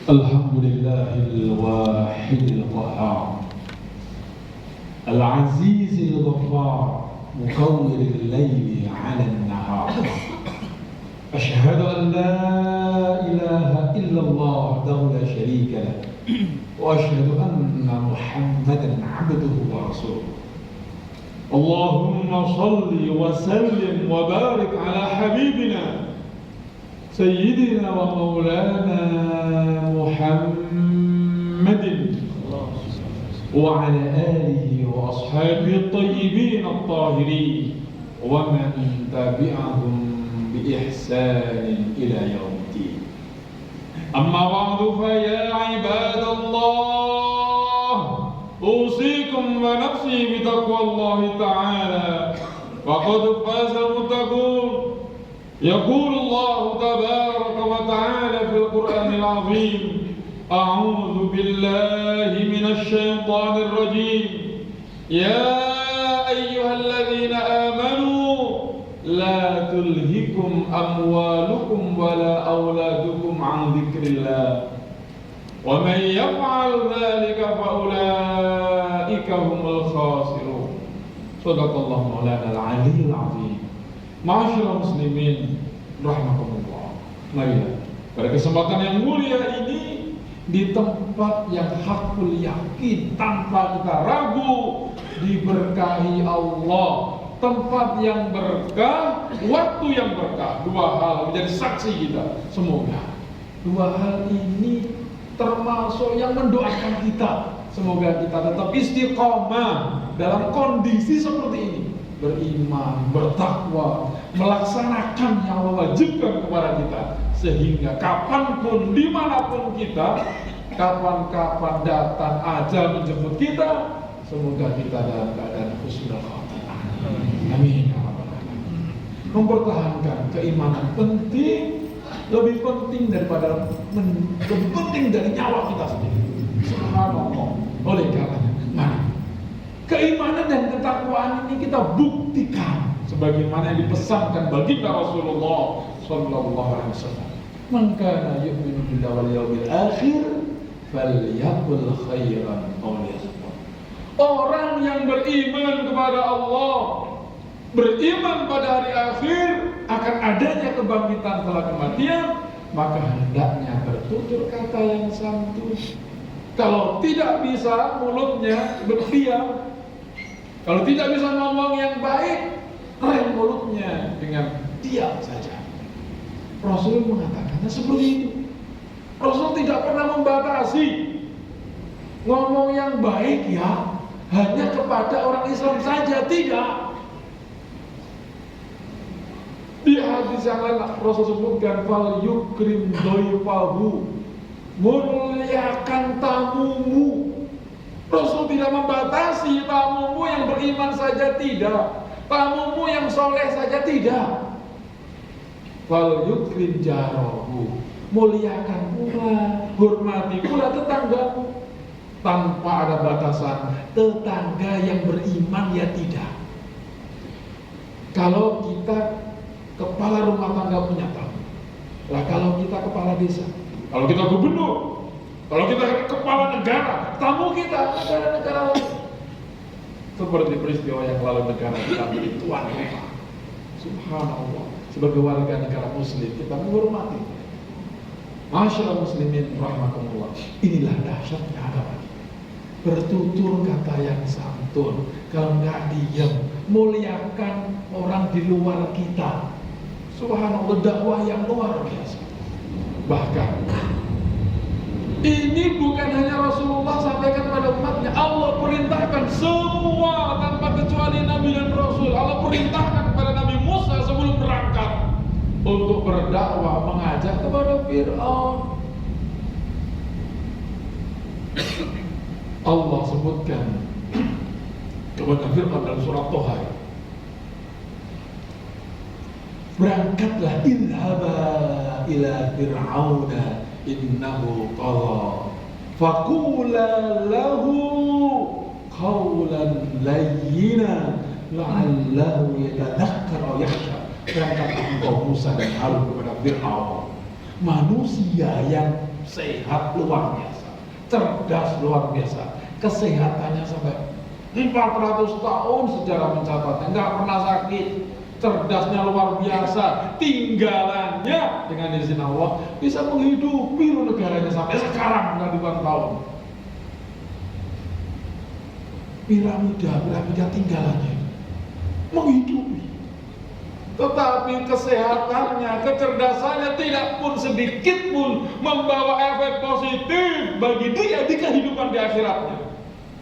Alhamdulillahil wahidil qahhar Al-azizil ghaffar Mukawwiril layli 'alan nahar Asyhadu an la ilaha illallah wahdahu la syarika lah wa asyhadu anna Muhammadan 'abduhu wa rasuluh. Allahumma shalli wa sallim wa barik ala habibina sayyidina wa maulana Muhammadin wa ala alihi wa ashabihi at-tayyibin at-tahirin wa man tabi'ahum بإحسان إلى يوم الدين. أما بعد فيا عباد الله أوصيكم ونفسي بتقوى الله تعالى فقد فاز المتقون. يقول الله تبارك وتعالى في القرآن العظيم أعوذ بالله من الشيطان الرجيم يا أيها الذين آمنوا لا تلهكم أموالكم ولا أولادكم عن ذكر الله ومن يفعل ذلك فأولئك هم الخاسرون. صدق الله مولانا العلي العظيم. Ma'asyiral muslimin rahimakumullah. Marilah pada kesempatan yang mulia ini di tempat yang hakul yakin tanpa kita ragu diberkahi Allah, tempat yang berkah, waktu yang berkah. Dua hal menjadi saksi kita. Semoga dua hal ini termasuk yang mendoakan kita. Semoga kita tetap istiqomah dalam kondisi seperti ini, beriman, bertakwa, melaksanakan yang Allah wajibkan kepada kita, sehingga kapanpun, dimanapun kita, kapan-kapan datang ajal menjemput kita, semoga kita dalam keadaan husnul khatimah. Amin. Mempertahankan keimanan penting, lebih penting daripada lebih penting dari nyawa kita sendiri. Subhanallah. Oleh karenanya, mari keimanan dan ketakwaan ini kita buktikan sebagaimana yang dipesankan baginda Rasulullah sallallahu alaihi wasallam. Man kana yu'minu billahi wal yawmil akhir falyaqul khairan aw liyasmut. Orang yang beriman kepada Allah, beriman pada hari akhir, akan adanya kebangkitan setelah kematian, maka hendaknya bertutur kata yang santun. Kalau tidak bisa mulutnya berdiam, kalau tidak bisa ngomong yang baik, rem mulutnya dengan diam saja. Rasul mengatakannya seperti itu. Rasul tidak pernah membatasi ngomong yang baik ya hanya kepada orang Islam saja, tidak. Di hadis yang lain Rasul sebutkan fal yukrim dhaifahu, muliakan tamumu. Rasul tidak membatasi tamumu yang beriman saja, tidak. Tamumu yang soleh saja, tidak. Fal yukrim jarahu, muliakan pula, hormati pula tetanggamu. Tanpa ada batasan, tetangga yang beriman ya tidak. Kalau kita kepala rumah tangga punya tamu, lah kalau kita kepala desa, kalau kita gubernur, kalau kita kepala negara, tamu kita negara lain. Seperti peristiwa yang lalu negara kita menjadi tuan rumah. Subhanallah. Sebagai warga negara muslim kita menghormati. Masyaallah muslimin rahimakumullah. Inilah dahsyatnya agama. Bertutur kata yang santun, kalau nggak diam, muliakan orang di luar kita. Subhanallah, dakwah yang luar biasa. Bahkan ini bukan hanya Rasulullah sampaikan pada umatnya, Allah perintahkan semua tanpa kecuali Nabi dan Rasul. Allah perintahkan kepada Nabi Musa sebelum berangkat untuk berdakwah, mengajak kepada Fir'aun. Allah sebutkan kepada Fir'aun dalam surat Toha, berangkatlah idhaba ila fir'auna innahu tagha faqula lahu qawlan layyina la'allahu yatadhakkar aw yakhsha. Berangkatlah engkau Musa dan Harun kepada Fir'aun, manusia yang sehat luar biasa, cerdas luar biasa, kesehatannya sampai 400 tahun sejarah mencatatnya, nggak pernah sakit, cerdasnya luar biasa, tinggalannya dengan izin Allah bisa menghidupi negaranya sampai sekarang ribuan tahun. Piramida tinggalannya menghidupi, tetapi kesehatannya, kecerdasannya tidak pun sedikit pun membawa efek positif bagi dia di kehidupan di akhiratnya.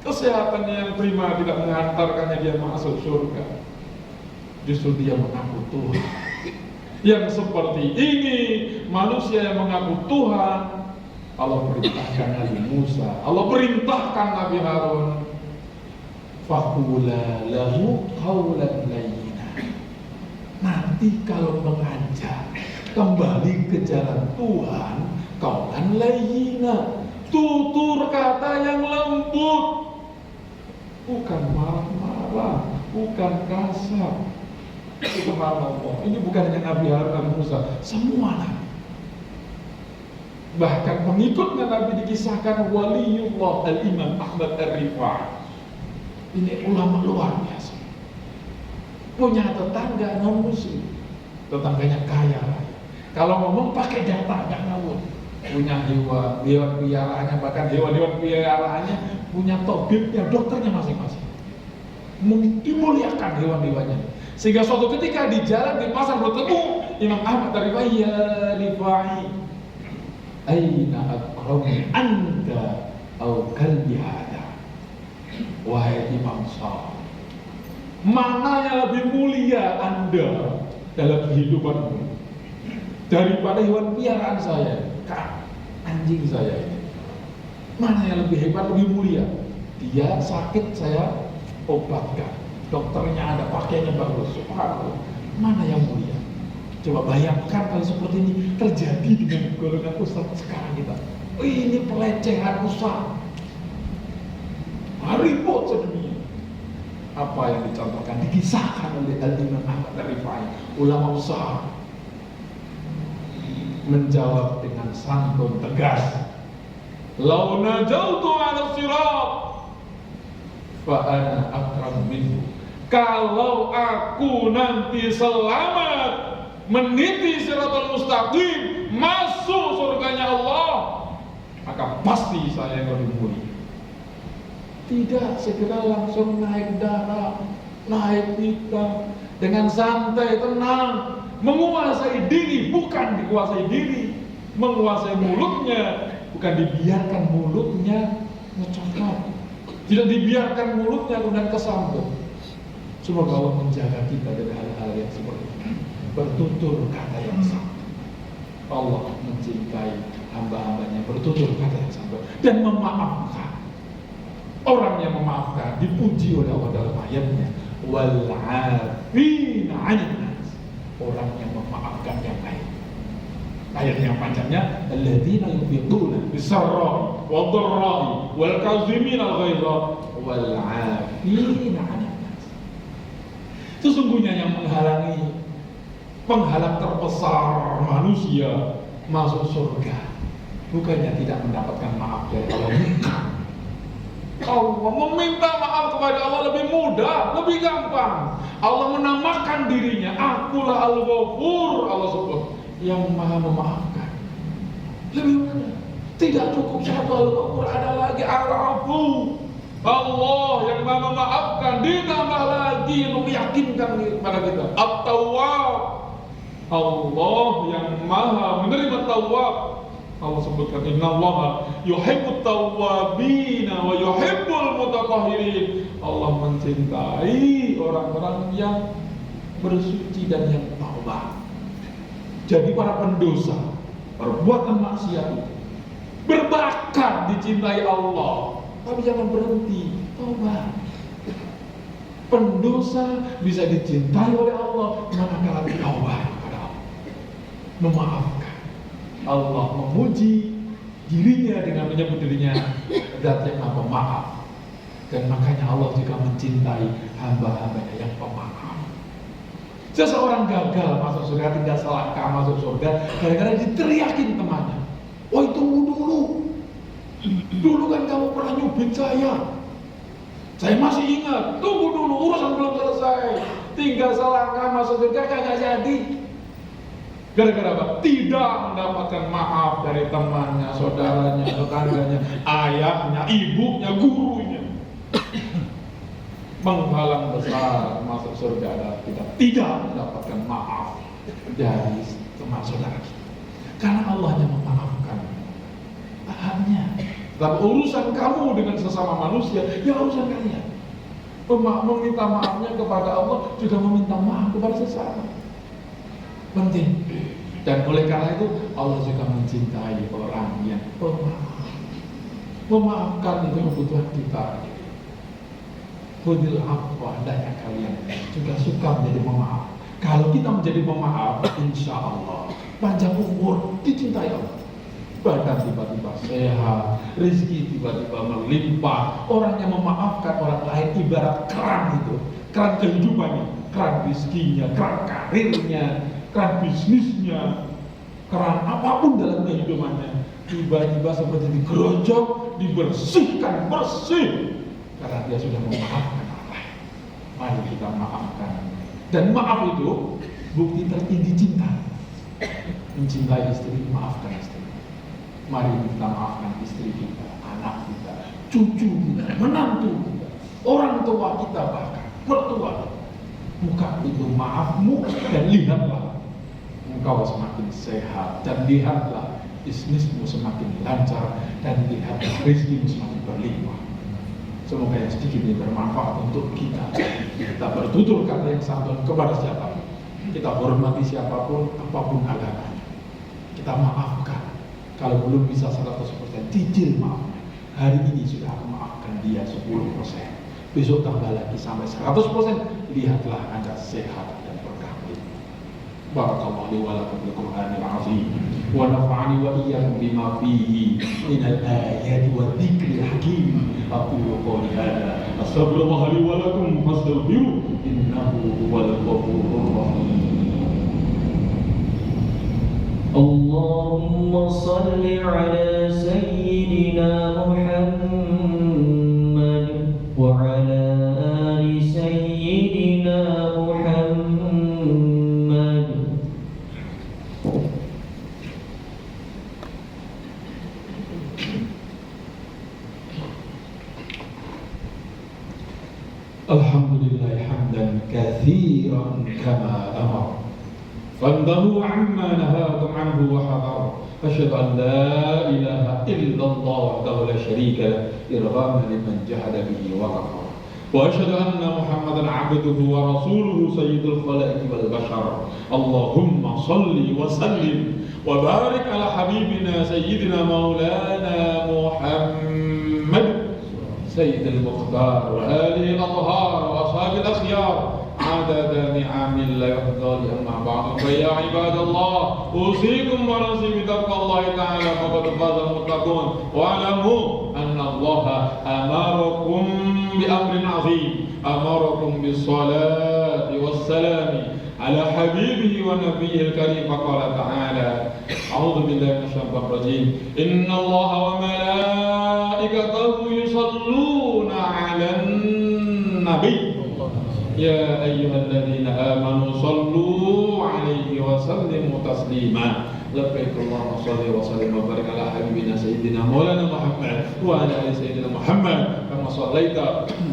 Kesehatannya yang prima tidak mengantarkannya dia masuk surga, justru dia mengaku Tuhan. Yang seperti ini, manusia yang mengaku Tuhan, Allah perintahkan Nabi Musa, Allah perintahkan Nabi Harun, faqula lahu qawlan layyina. Nanti kalau mengajak kembali ke jalan Tuhan, qawlan layyina, tutur kata yang lembut, bukan marah-marah, bukan kasar. Subhanallah, ini bukan hanya Nabi Harun dan Musa, semua Nabi. Bahkan pengikutnya Nabi dikisahkan waliullah al-Imam Ahmad Ar-Rifai. Ini ulama luar biasa, punya tetangga non muslim, tetangganya kaya raya. Kalau ngomong pakai data, nggak ngawur. Punya hewan peliharaannya, bahkan hewan peliharaannya punya tabibnya, dokternya masing-masing. Dimuliakan hewan-hewannya. Sehingga suatu ketika di jalan, di pasar bertemu Imam Ahmad Ar-Rifai, ya Rifai, aina akramu anta au kalbi hada. Wahai Imam Sa'ad, mana yang lebih mulia Anda dalam kehidupanmu daripada hewan piaraan saya, anjing saya ini? Mana yang lebih hebat, lebih mulia? Dia sakit, saya obatkan, dokternya ada, pakainya bagus, subhanallah. Mana yang mulia? Coba bayangkan kalau seperti ini terjadi dengan golongan ustaz sekarang kita. Oh, ini pelecehan ustaz, ribut sedunia. Apa yang dicontohkan, dikisahkan oleh Al-Imam Ahmad Ar-Rifai, ulama besar, menjawab dengan santun tegas, lau najautu ala sirat fa ana akram minhu. Kalau aku nanti selamat meniti siratal mustaqim, masuk surganya Allah, maka pasti saya yang lebih mulia. Tidak segera langsung naik darah, naik pita, dengan santai, tenang, menguasai diri, bukan dikuasai diri, menguasai mulutnya, bukan dibiarkan mulutnya ngecoklat, tidak dibiarkan mulutnya kemudian kesambung. Semoga Allah menjaga kita dari hal-hal yang seperti ini. Bertutur kata yang sama. Allah mencintai hamba-hambanya bertutur kata yang sama dan memaafkan. Orang yang memaafkan dipuji oleh Allah dalam ayatnya, wal 'afina 'anil nas, orang yang memaafkan yang lain. Ayat yang panjangnya, alladzina yunfiquna bis-sarra'i wad-dharra'i wal kazimina al-ghaidha wal 'afina 'anil nas. Sesungguhnya yang penghalang terbesar manusia masuk surga bukannya tidak mendapatkan maaf dari Allah. Allah meminta maaf kepada Allah lebih mudah, lebih gampang. Allah menamakan dirinya, akulah Al-Ghafur, Allah sebut, yang maha memaafkan. Lebih mudah. Tidak cukup satu Al-Ghafur, ada lagi Al-Afu, Allah yang maha memaafkan, ditambah lagi untuk meyakinkan kepada kita At-Tawwab, Allah yang maha menerima tawab. Allah sebutkan, innallaha yuhibbut tawwabina wa yuhibbul mutatahhirin. Allah mencintai orang-orang yang bersuci dan yang taubat. Jadi para pendosa, perbuatan maksiat itu berbakat dicintai Allah, tapi jangan berhenti, taubat. Pendosa bisa dicintai oleh Allah manakala taubat kepada Allah, memaafkan. Allah memuji dirinya dengan menyebut dirinya Zat yang Maha Pemaaf, dan makanya Allah juga mencintai hamba-hambanya yang pemaaf. Seseorang gagal masuk surga, tidak selangkah masuk surga gara-gara diteriakin temannya, oh itu wudu Dulu kan kamu pernah nyubit saya. Saya masih ingat, tunggu dulu, urusan belum selesai. Tinggal selangkah masuk surga, kagak jadi. Gara-gara apa? Tidak mendapatkan maaf dari temannya, saudaranya, tetangganya, ayahnya, ibunya, gurunya. Menghalang besar masuk surga dan kita tidak mendapatkan maaf dari teman saudara kita. Karena Allah yang memaafkan. Pahamnya. Tapi urusan kamu dengan sesama manusia, ya urusan kalian. Meminta maafnya kepada Allah juga meminta maaf kepada sesama. Penting. Dan oleh karena itu Allah juga mencintai orang yang pemaaf. Memaafkan itu kebutuhan kita. Khudil afwa, hendaknya kalian juga suka menjadi pemaaf. Kalau kita menjadi pemaaf, insya Allah panjang umur, dicintai Allah. Badan tiba-tiba sehat, rezeki tiba-tiba melimpah. Orang yang memaafkan orang lain ibarat keran itu, keran kehidupannya, keran rezekinya, keran karirnya, keran bisnisnya, keran apapun dalam kehidupannya. Tiba-tiba seperti digerojok, dibersihkan bersih karena dia sudah memaafkan orang lain. Mari kita maafkan. Dan maaf itu bukti tertinggi cinta. Mencintai istri, maafkan istri. Mari kita maafkan istri kita, anak kita, cucu kita, menantu kita, orang tua kita, bahkan mertua. Buka itu maafmu dan lihatlah engkau semakin sehat, dan lihatlah bisnismu semakin lancar, dan lihatlah rezekimu semakin berlimpah. Semoga yang sedikit ini bermanfaat untuk kita. Kita bertutur kata yang santun kepada siapapun. Kita hormati siapapun, apapun agamanya. Kita maafkan. Kalau belum bisa 100%, cicil maafnya. Hari ini sudah aku maafkan dia 10%. Besok tambah lagi sampai 100%. Lihatlah Anda sehat dan berkah. Barakallahu li wa lakum bil Qur'anil azim. Wa nafa'ani wa iyyakum bima fihi minal ayati wa dzikril hakim. Aqulu qawli hadza astaghfirullah li wa lakum fastaghfiruh innahu huwal ghafurur rahim. اللهم صل على سيدنا محمد وعلى آل سيدنا محمد. الحمد لله حمدا كثيرا كما أمر فانتهوا عما نهاكم عنه وحذر. أشهد أن لا إله إلا الله وحده لا شريك له إرغاما لمن جحد به وكفر. وأشهد أن محمدا عبده ورسوله سيد الخلائق والبشر. اللهم صل وسلم وبارك على حبيبنا سيدنا مولانا محمد سيد المختار وآله الأطهار وأصحاب الأخيار عدد نعم الله يحظى أما بعد. فيا عباد الله أوصيكم ونفسي بتقوى الله تعالى فقد فاز المتقون. واعلموا أن الله أمركم بأمر عظيم. أمركم بالصلاة والسلام على حبيبه ونبيه الكريم فقال تعالى أعوذ بالله من الشيطان الرجيم إن الله وملائكته يصلون على النبي يا أيها الذين آمنوا صلوا عليه وسلموا تسليما. لبيك اللهم صل وسلم وبارك على حبيبنا سيدنا مولانا محمد وعلى آل سيدنا محمد كما صليت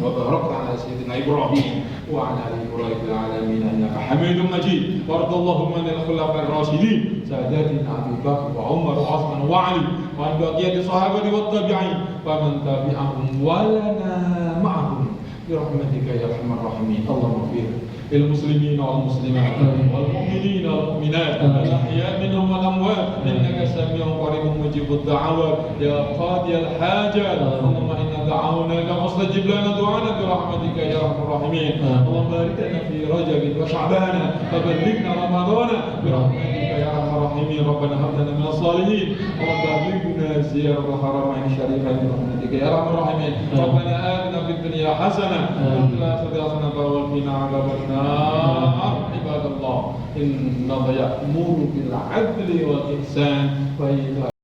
وباركت على سيدنا إبراهيم وعلى آل إبراهيم في العالمين إنك حميد مجيد. وارض اللهم عن الخلفاء الراشدين ساداتنا أبي بكر وعمر وعثمان وعلي وعن بقية الصحابة والتابعين ومن تبعهم ولنا معهم برحمتك يا أرحم الراحمين. اللهم اغفر للمسلمين والمسلمات والمؤمنين والمؤمنات الأحياء منهم والأموات إنك سميع قريب مجيب الدعوات يا قاضي الحاجات. اللهم إنا دعوناك فاستجب لنا دعانا برحمتك يا أرحم الراحمين. اللهم بارك لنا في رجب وشعبان وبلغنا رمضان برحمتك يا أرحم الراحمين. ربنا هب لنا من الصالحين وبلغنا زيارة الحرمين الشريفين برحمتك يا أرحم الراحمين. ربنا آتنا في الدنيا حسنة وفي الآخرة حسنة وقنا عذاب النار. عباد الله إن الله يأمر بالعدل والإحسان وإيتاء